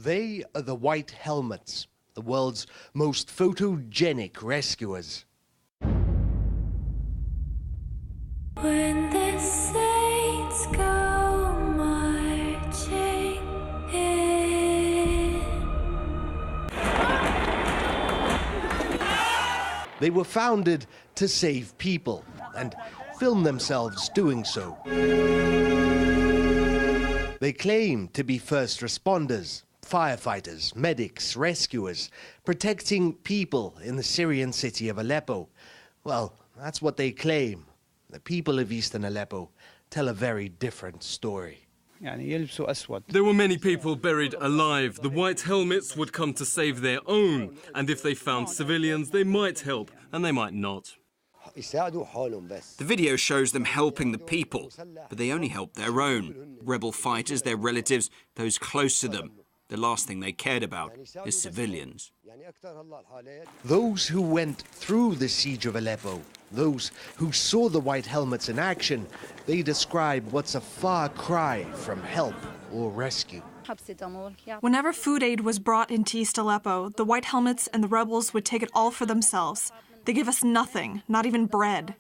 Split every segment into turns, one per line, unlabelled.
They are the White Helmets, the world's most photogenic rescuers.
When the saints go marching in.
They were founded to save people and film themselves doing so. They claim to be first responders, firefighters, medics, rescuers, protecting people in the Syrian city of Aleppo. Well, that's what they claim. The people of eastern Aleppo tell a very different story.
There were many people buried alive. The White Helmets would come to save their own, and if they found civilians, they might help, and they might not.
The video shows them helping the people, but they only help their own. Rebel fighters, their relatives, those close to them. The last thing they cared about is civilians.
Those who went through the siege of Aleppo, those who saw the White Helmets in action, they describe what's a far cry from help or rescue.
Whenever food aid was brought into East Aleppo, the White Helmets and the rebels would take it all for themselves. They give us nothing, not even bread.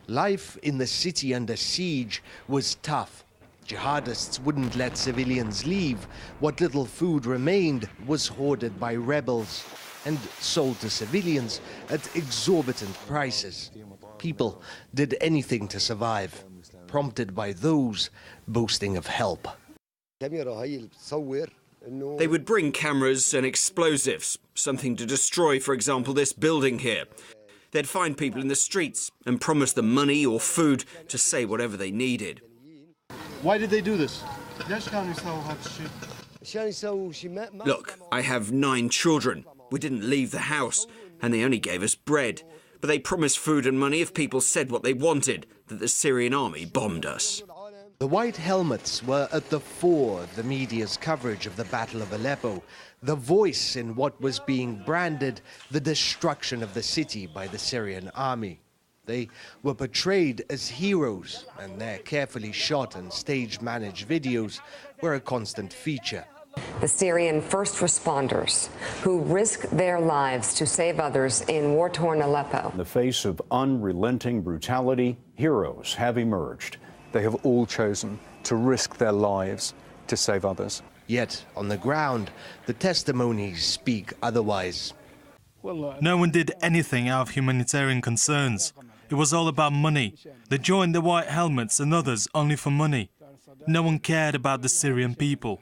Life in the city under siege was tough. Jihadists wouldn't let civilians leave. What little food remained was hoarded by rebels and sold to civilians at exorbitant prices. People did anything to survive, prompted by those boasting of help.
They would bring cameras and explosives, something to destroy, for example, this building here. They'd find people in the streets and promise them money or food to say whatever they needed.
Why did they do this?
Look, I have 9 children. We didn't leave the house, and they only gave us bread. But they promised food and money if people said what they wanted, that the Syrian army bombed us.
The White Helmets were at the fore of the media's coverage of the Battle of Aleppo, the voice in what was being branded the destruction of the city by the Syrian army. They were portrayed as heroes, and their carefully shot and stage-managed videos were a constant feature.
The Syrian first responders who risk their lives to save others in war-torn Aleppo.
In the face of unrelenting brutality, heroes have emerged.
They have all chosen to risk their lives to save others.
Yet, on the ground, the testimonies speak otherwise.
No one did anything out of humanitarian concerns. It was all about money. They joined the White Helmets and others only for money. No one cared about the Syrian people.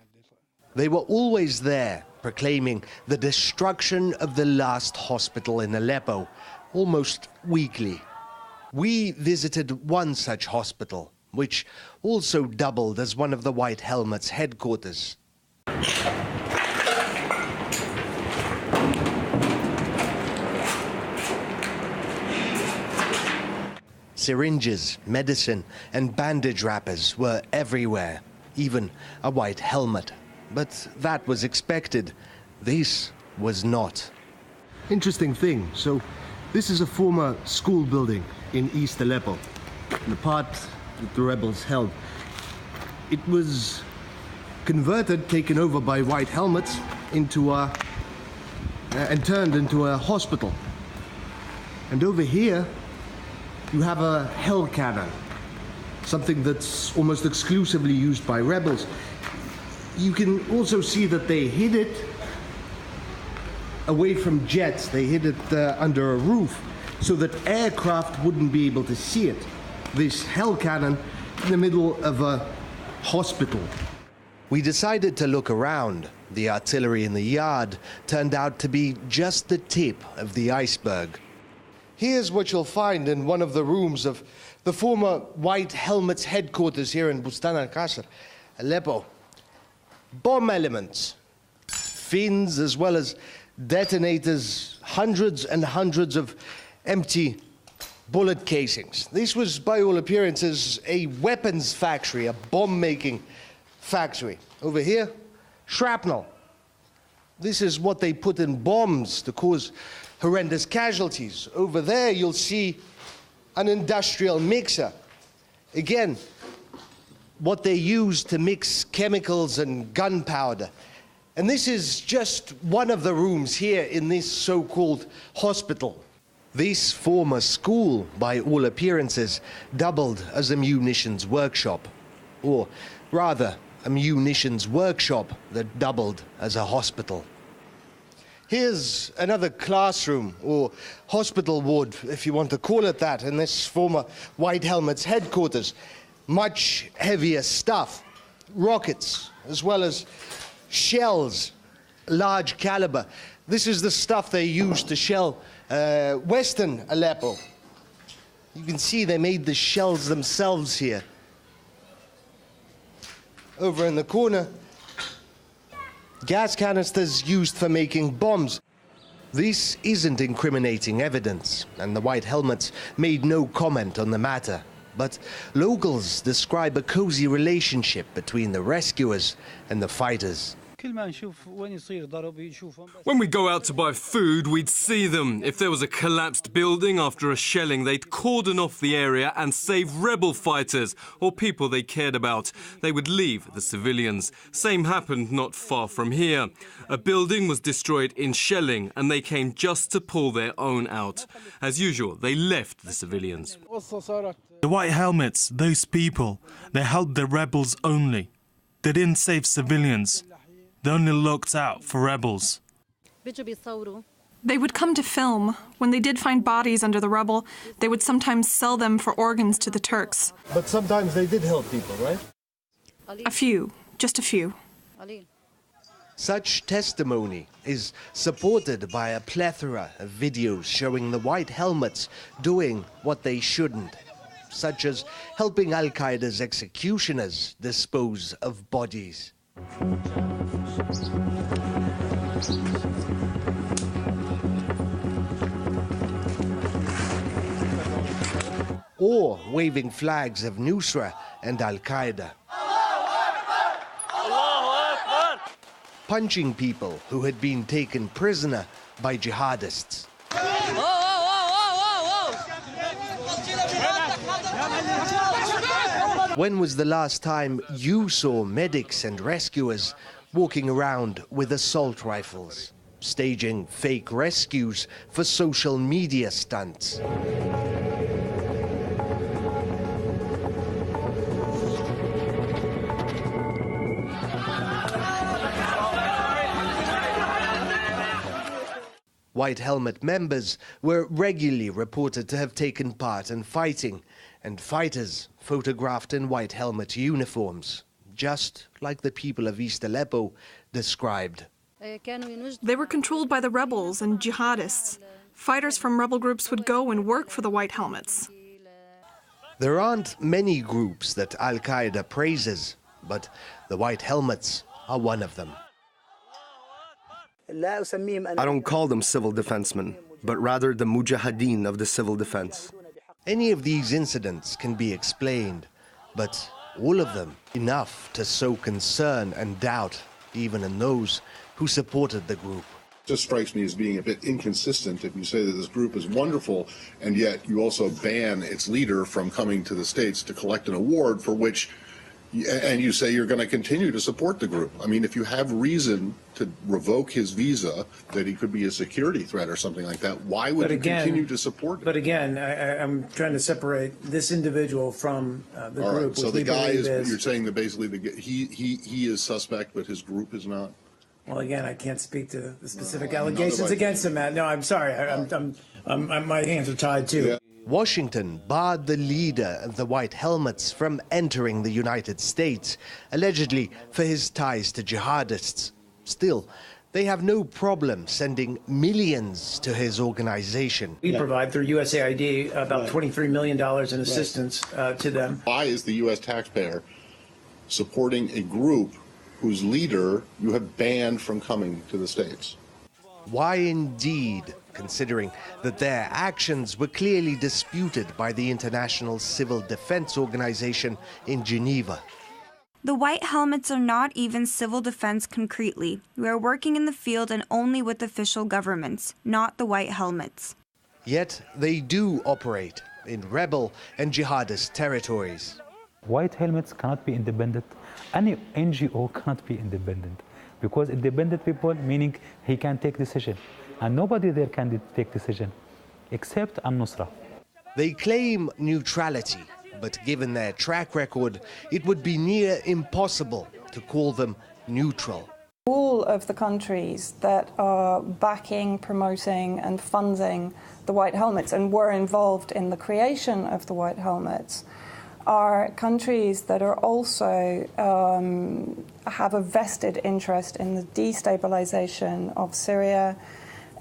They were always there, proclaiming the destruction of the last hospital in Aleppo, almost weekly. We visited one such hospital, which also doubled as one of the White Helmets' headquarters. Syringes, medicine, and bandage wrappers were everywhere, even a white helmet. But that was expected. This was not.
Interesting thing. So, this is a former school building in East Aleppo, the part that the rebels held. It was converted, taken over by White Helmets, and turned into a hospital. And over here, you have a hell cannon, something that's almost exclusively used by rebels. You can also see that they hid it away from jets. They hid it under a roof so that aircraft wouldn't be able to see it. This hell cannon in the middle of a hospital.
We decided to look around. The artillery in the yard turned out to be just the tip of the iceberg. Here's what you'll find in one of the rooms of the former White Helmets headquarters here in Bustan al-Qasr, Aleppo. Bomb elements, fins as well as detonators, hundreds and hundreds of empty bullet casings. This was, by all appearances, a weapons factory, a bomb-making factory. Over here, shrapnel. This is what they put in bombs to cause horrendous casualties. Over there, you'll see an industrial mixer. Again, what they use to mix chemicals and gunpowder. And this is just one of the rooms here in this so-called hospital. This former school, by all appearances, doubled as a munitions workshop. Or rather, a munitions workshop that doubled as a hospital. Here's another classroom, or hospital ward, if you want to call it that, in this former White Helmets headquarters. Much heavier stuff, rockets, as well as shells, large caliber. This is the stuff they used to shell Western Aleppo. You can see they made the shells themselves here. Over in the corner, gas canisters used for making bombs. This isn't incriminating evidence, and the White Helmets made no comment on the matter. But locals describe a cozy relationship between the rescuers and the fighters.
When we go out to buy food, we'd see them. If there was a collapsed building after a shelling, they'd cordon off the area and save rebel fighters or people they cared about. They would leave the civilians. Same happened not far from here. A building was destroyed in shelling and they came just to pull their own out. As usual, they left the civilians.
The White Helmets, those people, they helped the rebels only. They didn't save civilians. They only looked out for rebels.
They would come to film. When they did find bodies under the rubble, they would sometimes sell them for organs to the Turks.
But sometimes they did help people, right?
A few, just a few.
Such testimony is supported by a plethora of videos showing the White Helmets doing what they shouldn't, such as helping Al-Qaeda's executioners dispose of bodies. Or waving flags of Nusra and Al-Qaeda. Punching people who had been taken prisoner by jihadists. When was the last time you saw medics and rescuers walking around with assault rifles, staging fake rescues for social media stunts? White Helmet members were regularly reported to have taken part in fighting, and fighters photographed in White Helmet uniforms, just like the people of East Aleppo described.
They were controlled by the rebels and jihadists. Fighters from rebel groups would go and work for the White Helmets.
There aren't many groups that Al-Qaeda praises, but the White Helmets are one of them.
I don't call them civil defensemen, but rather the mujahideen of the civil defense.
Any of these incidents can be explained, but all of them enough to sow concern and doubt, even in those who supported the group.
It just strikes me as being a bit inconsistent if you say that this group is wonderful, and yet you also ban its leader from coming to the States to collect an award for which, and you say you're going to continue to support the group. I mean, if you have reason to revoke his visa, that he could be a security threat or something like that, why would you continue to support it?
But again, I'm trying to separate this individual from the group.
All right, so the guy is, you're saying that basically he is suspect, but his group is not?
Well, again, I can't speak to the specific allegations against him, Matt. No, I'm sorry. My hands are tied, too.
Yeah.
Washington barred the leader of the White Helmets from entering the United States, allegedly for his ties to jihadists. Still, they have no problem sending millions to his organization.
We provide through USAID about $23 million in assistance to them.
Why is the U.S. taxpayer supporting a group whose leader you have banned from coming to the States?
Why indeed, considering that their actions were clearly disputed by the International Civil Defense Organization in Geneva.
The White Helmets are not even civil defense concretely. We are working in the field and only with official governments, not the White Helmets.
Yet they do operate in rebel and jihadist territories.
White Helmets cannot be independent. Any NGO cannot be independent. because independent people, meaning he can take decision. And nobody there can take decision, except al-Nusra.
They claim neutrality, but given their track record, it would be near impossible to call them neutral.
All of the countries that are backing, promoting and funding the White Helmets and were involved in the creation of the White Helmets are countries that are also have a vested interest in the destabilization of Syria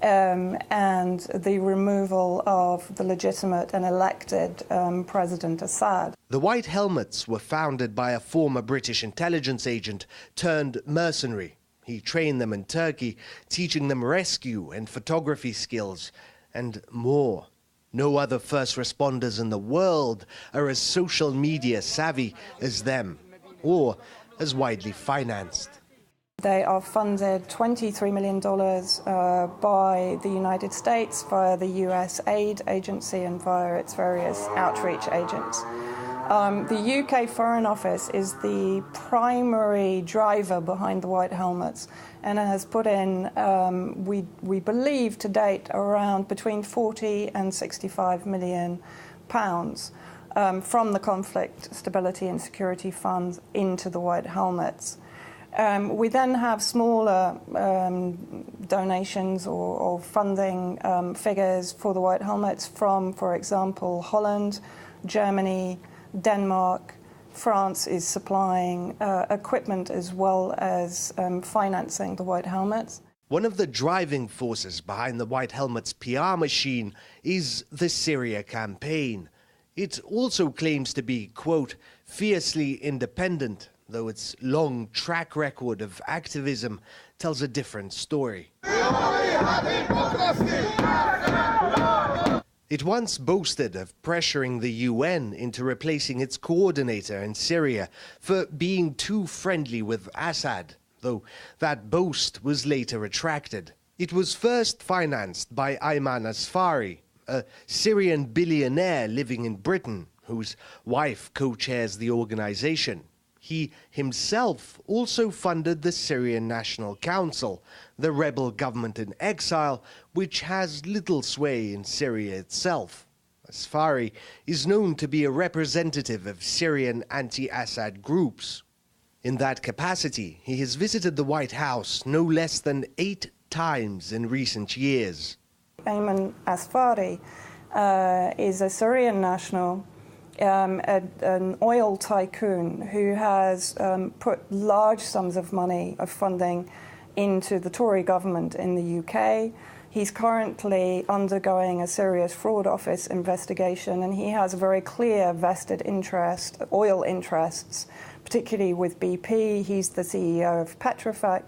and the removal of the legitimate and elected President Assad.
The White Helmets were founded by a former British intelligence agent turned mercenary. He trained them in Turkey, teaching them rescue and photography skills, and more. No other first responders in the world are as social media savvy as them, or as widely financed.
They are funded $23 million by the United States via the US Aid Agency and via its various outreach agents. The UK Foreign Office is the primary driver behind the White Helmets and has put in, we believe to date, around between 40 and 65 million pounds from the Conflict, Stability and Security Funds into the White Helmets. We then have smaller donations or funding figures for the White Helmets from, for example, Holland, Germany, Denmark. France is supplying equipment as well as financing the White Helmets.
One of the driving forces behind the White Helmets' PR machine is the Syria campaign. It also claims to be, quote, fiercely independent, though its long track record of activism tells a different story. It once boasted of pressuring the UN into replacing its coordinator in Syria for being too friendly with Assad, though that boast was later retracted. It was first financed by Ayman Asfari, a Syrian billionaire living in Britain, whose wife co-chairs the organization. He himself also funded the Syrian National Council, the rebel government in exile, which has little sway in Syria itself. Asfari is known to be a representative of Syrian anti-Assad groups. In that capacity, he has visited the White House no less than 8 times in recent years.
Ayman Asfari is a Syrian national, an oil tycoon who has put large sums of money, of funding, into the Tory government in the UK. He's currently undergoing a serious fraud office investigation, and he has a very clear vested interest, oil interests, particularly with BP. He's the CEO of Petrofac,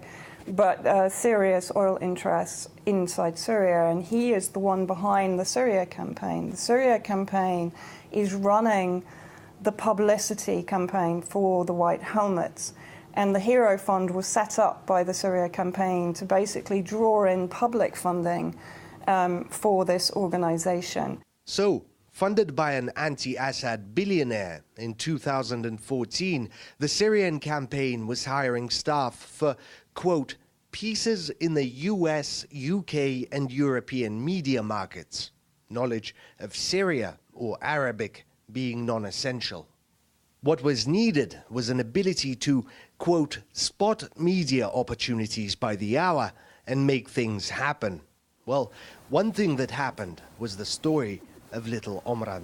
but serious oil interests inside Syria, and he is the one behind the Syria campaign. The Syria campaign is running the publicity campaign for the White Helmets. And the Hero Fund was set up by the Syria campaign to basically draw in public funding for this organization.
So, funded by an anti-Assad billionaire, in 2014, the Syrian campaign was hiring staff for, quote, pieces in the US, UK and European media markets. Knowledge of Syria or Arabic being non-essential. What was needed was an ability to, quote, spot media opportunities by the hour and make things happen. Well, one thing that happened was the story of little Omran.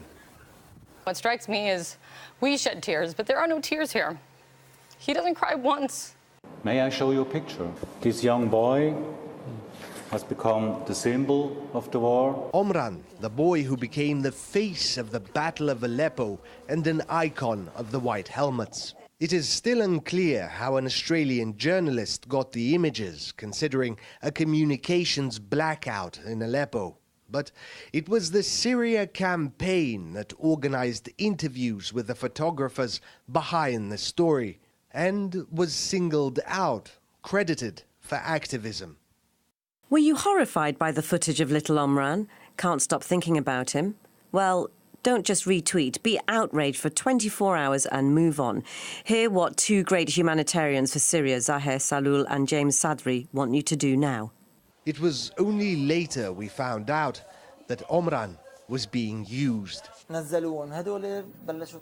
What strikes me is we shed tears, but there are no tears here. He doesn't cry once.
May I show you a picture? This young boy has become the symbol of the war.
Omran, the boy who became the face of the Battle of Aleppo and an icon of the White Helmets. It is still unclear how an Australian journalist got the images, considering a communications blackout in Aleppo. But it was the Syria campaign that organized interviews with the photographers behind the story and was singled out, credited for activism.
Were you horrified by the footage of little Omran? Can't stop thinking about him. Well, Don't just retweet. Be outraged for 24 hours and move on. Hear what two great humanitarians for Syria, Zaher Saloul and James Sadri, want you to do now.
It was only later we found out that Omran was being used.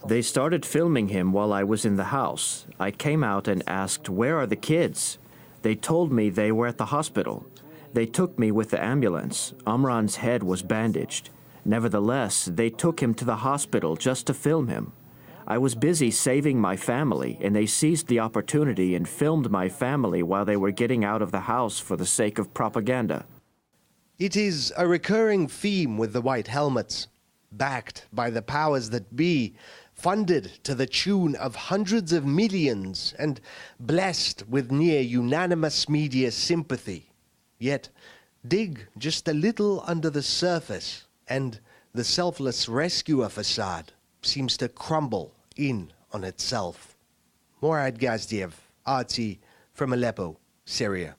They started filming him while I was in the house. I came out and asked, "Where are the kids?" They told me they were at the hospital. They took me with the ambulance. Omran's head was bandaged. Nevertheless, they took him to the hospital just to film him. I was busy saving my family, and they seized the opportunity and filmed my family while they were getting out of the house for the sake of propaganda.
It is a recurring theme with the White Helmets, backed by the powers that be, funded to the tune of hundreds of millions, and blessed with near unanimous media sympathy. Yet, dig just a little under the surface, and the selfless rescuer facade seems to crumble in on itself. Morad Gazdiev, RT, from Aleppo, Syria.